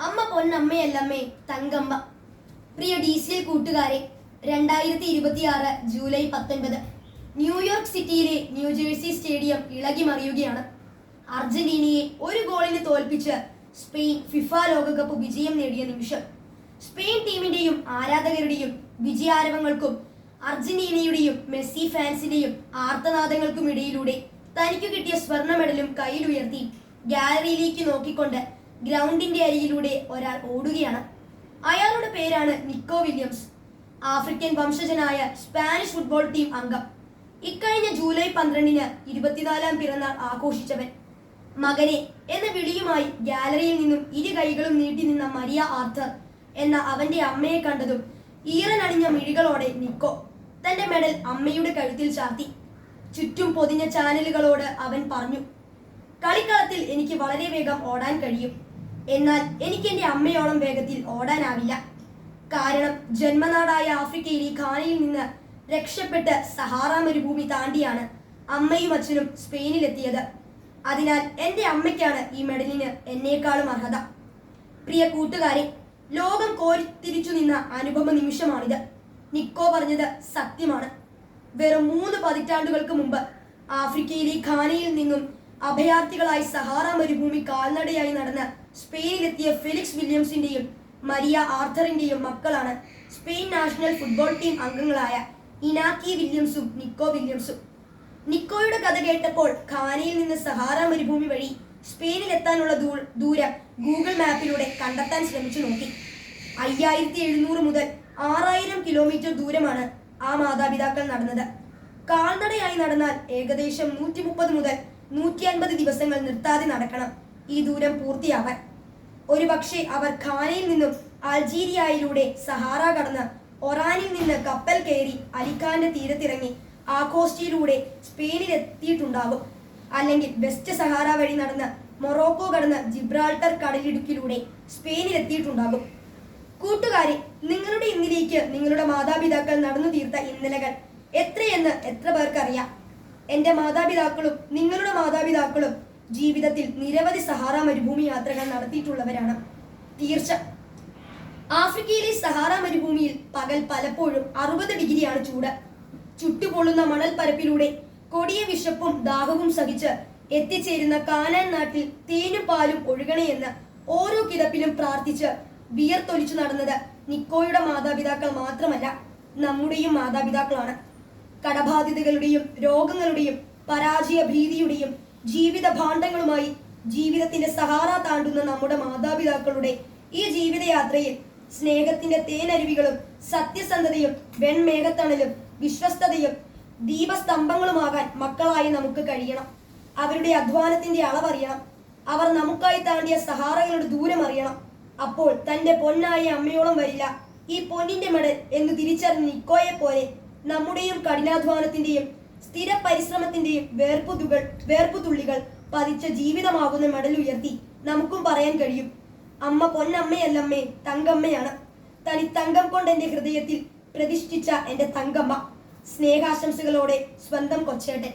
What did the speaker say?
അമ്മ പൊന്നമ്മയല്ലമ്മേ തങ്കമ്മ. പ്രിയ DCL കൂട്ടുകാരെ, 2026 July 19 New York സിറ്റിയിലെ ന്യൂജേഴ്സി സ്റ്റേഡിയം ഇളകി മറിയുകയാണ്. അർജന്റീനയെ ഒരു ഗോളിന് തോൽപ്പിച്ച് സ്പെയിൻ ഫിഫ ലോകകപ്പ് വിജയം നേടിയ നിമിഷം. സ്പെയിൻ ടീമിന്റെയും ആരാധകരുടെയും വിജയാരവങ്ങൾക്കും അർജന്റീനയുടെയും മെസ്സി ഫാൻസിന്റെയും ആർത്തനാദങ്ങൾക്കും ഇടയിലൂടെ തനിക്ക് കിട്ടിയ സ്വർണ്ണ മെഡലും കയ്യിലുയർത്തി ഗാലറിയിലേക്ക് നോക്കിക്കൊണ്ട് ഗ്രൗണ്ടിന്റെ അരികിലൂടെ ഒരാൾ ഓടുകയാണ്. അയാളുടെ പേരാണ് നിക്കോ വില്യംസ്. ആഫ്രിക്കൻ വംശജനായ സ്പാനിഷ് ഫുട്ബോൾ ടീം അംഗം. ഇക്കഴിഞ്ഞ ജൂലൈ 12 24ാം പിറന്നാൾ ആഘോഷിച്ചവൻ. മകനെ എന്ന വിളിയുമായി ഗാലറിയിൽ നിന്നും ഇരു കൈകളും നീട്ടി നിന്ന മരിയ ആർത്തർ എന്ന അവന്റെ അമ്മയെ കണ്ടതും ഈറനണിഞ്ഞ മിഴികളോടെ നിക്കോ തന്റെ മെഡൽ അമ്മയുടെ കഴുത്തിൽ ചാർത്തി. ചുറ്റും പൊതിഞ്ഞ ചാനലുകളോട് അവൻ പറഞ്ഞു, കളിക്കളത്തിൽ എനിക്ക് വളരെ വേഗം ഓടാൻ കഴിയും, എന്നാൽ എനിക്ക് എന്റെ അമ്മയോളം വേഗത്തിൽ ഓടാനാവില്ല. കാരണം ജന്മനാടായ ആഫ്രിക്കയിലെ ഘാനയിൽ നിന്ന് രക്ഷപ്പെട്ട് സഹാറ മരുഭൂമി താണ്ടിയാണ് അമ്മയും അച്ഛനും സ്പെയിനിലെത്തിയത്. അതിനാൽ എന്റെ അമ്മയ്ക്കാണ് ഈ മെഡലിന് എന്നേക്കാളും അർഹത. പ്രിയ കൂട്ടുകാരെ, ലോകം കോരിത്തിരിച്ചു നിന്ന അനുപമ നിമിഷമാണിത്. നിക്കോ പറഞ്ഞത് സത്യമാണ്. വെറും 3 പതിറ്റാണ്ടുകൾക്ക് മുമ്പ് ആഫ്രിക്കയിലെ ഘാനയിൽ നിന്നും അഭയാർത്ഥികളായി സഹാറ മരുഭൂമി കാൽനടയായി നടന്ന് സ്പെയിനിലെത്തിയ ഫെലിക്സ് വില്യംസിന്റെയും മരിയ ആർത്തറിന്റെയും മക്കളാണ് സ്പെയിൻ നാഷണൽ ഫുട്ബോൾ ടീം അംഗങ്ങളായ ഇനാക്കി വില്യംസും നിക്കോ വില്യംസും. നിക്കോയുടെ കഥ കേട്ടപ്പോൾ ഘാനയിൽ നിന്ന് സഹാറ മരുഭൂമി വഴി സ്പെയിനിലെത്താനുള്ള ദൂരം ഗൂഗിൾ മാപ്പിലൂടെ കണ്ടെത്താൻ ശ്രമിച്ചു നോക്കി. 5700 മുതൽ 6000 കിലോമീറ്റർ ദൂരമാണ് ആ മാതാപിതാക്കൾ നടന്നത്. കാൽനടയായി നടന്നാൽ ഏകദേശം 130 മുതൽ 150 ദിവസങ്ങൾ നിർത്താതെ നടക്കണം ഈ ദൂരം പൂർത്തിയാവാൻ. ഒരുപക്ഷെ അവർ ഘാനയിൽ നിന്നും അൾജീരിയയിലൂടെ സഹാറ കടന്ന് ഒറാനിൽ നിന്ന് കപ്പൽ കയറി അലിഖാന്റെ തീരത്തിറങ്ങി ആഘോസ്റ്റിയിലൂടെ സ്പെയിനിലെത്തിയിട്ടുണ്ടാകും. അല്ലെങ്കിൽ വെസ്റ്റ് സഹാറ വഴി നടന്ന് മൊറോക്കോ കടന്ന് ജിബ്രാൾട്ടർ കടലിടുക്കിലൂടെ സ്പെയിനിലെത്തിയിട്ടുണ്ടാകും. കൂട്ടുകാരെ, നിങ്ങളുടെ ഇന്നിലേക്ക് നിങ്ങളുടെ മാതാപിതാക്കൾ നടന്നു തീർത്ത ഇന്നലകൾ എത്രയെന്ന് എത്ര പേർക്കറിയാം? എന്റെ മാതാപിതാക്കളും നിങ്ങളുടെ മാതാപിതാക്കളും ജീവിതത്തിൽ നിരവധി സഹാറ മരുഭൂമി യാത്രകൾ നടത്തിയിട്ടുള്ളവരാണ്. തീർച്ച. ആഫ്രിക്കയിലെ സഹാറ മരുഭൂമിയിൽ പകൽ പലപ്പോഴും 60 ഡിഗ്രിയാണ് ചൂട്. ചുട്ടുപൊള്ളുന്ന മണൽ പരപ്പിലൂടെ കൊടിയ വിശപ്പും ദാഹവും സഹിച്ച് എത്തിച്ചേരുന്ന കാനാൻ നാട്ടിൽ തേനും പാലും ഒഴുകണേയെന്ന് ഓരോ കിടപ്പിലും പ്രാർത്ഥിച്ച് വിയർത്തൊലിച്ചു നടന്നത് നിക്കോയുടെ മാതാപിതാക്കൾ മാത്രമല്ല, നമ്മുടെയും മാതാപിതാക്കളാണ്. കടബാധിതകളുടെയും രോഗങ്ങളുടെയും പരാജയ ഭീതിയുടെയും ജീവിത ഭാണ്ഡങ്ങളുമായി ജീവിതത്തിന്റെ സഹാറ താണ്ടുന്ന നമ്മുടെ മാതാപിതാക്കളുടെ ഈ ജീവിതയാത്രയിൽ സ്നേഹത്തിന്റെ തേനരുവികളും സത്യസന്ധതയും വെൺമേഘത്തണലും വിശ്വസ്തതയും ദീപസ്തംഭങ്ങളുമാകാൻ മക്കളായി നമുക്ക് കഴിയണം. അവരുടെ അധ്വാനത്തിന്റെ അളവറിയണം. അവർ നമുക്കായി താണ്ടിയ സഹാറകളുടെ ദൂരം അറിയണം. അപ്പോൾ തന്റെ പൊന്നായ അമ്മയോളം വരില്ല ഈ പൊന്നിന്റെ മെഡൽ എന്ന് തിരിച്ചറിഞ്ഞ നിക്കോയെ പോലെ നമ്മുടെയും കഠിനാധ്വാനത്തിന്റെയും സ്ഥിര പരിശ്രമത്തിന്റെയും വേർപ്പുതുള്ളികൾ പതിച്ച ജീവിതമാകുന്ന മെഡൽ ഉയർത്തി നമുക്കും പറയാൻ കഴിയും, അമ്മ പൊന്നമ്മയല്ലമ്മേ തങ്കമ്മയാണ്. തനി തങ്കം കൊണ്ട് എന്റെ ഹൃദയത്തിൽ പ്രതിഷ്ഠിച്ച എന്റെ തങ്കമ്മ. സ്നേഹാശംസകളോടെ സ്വന്തം കൊച്ചേട്ടൻ.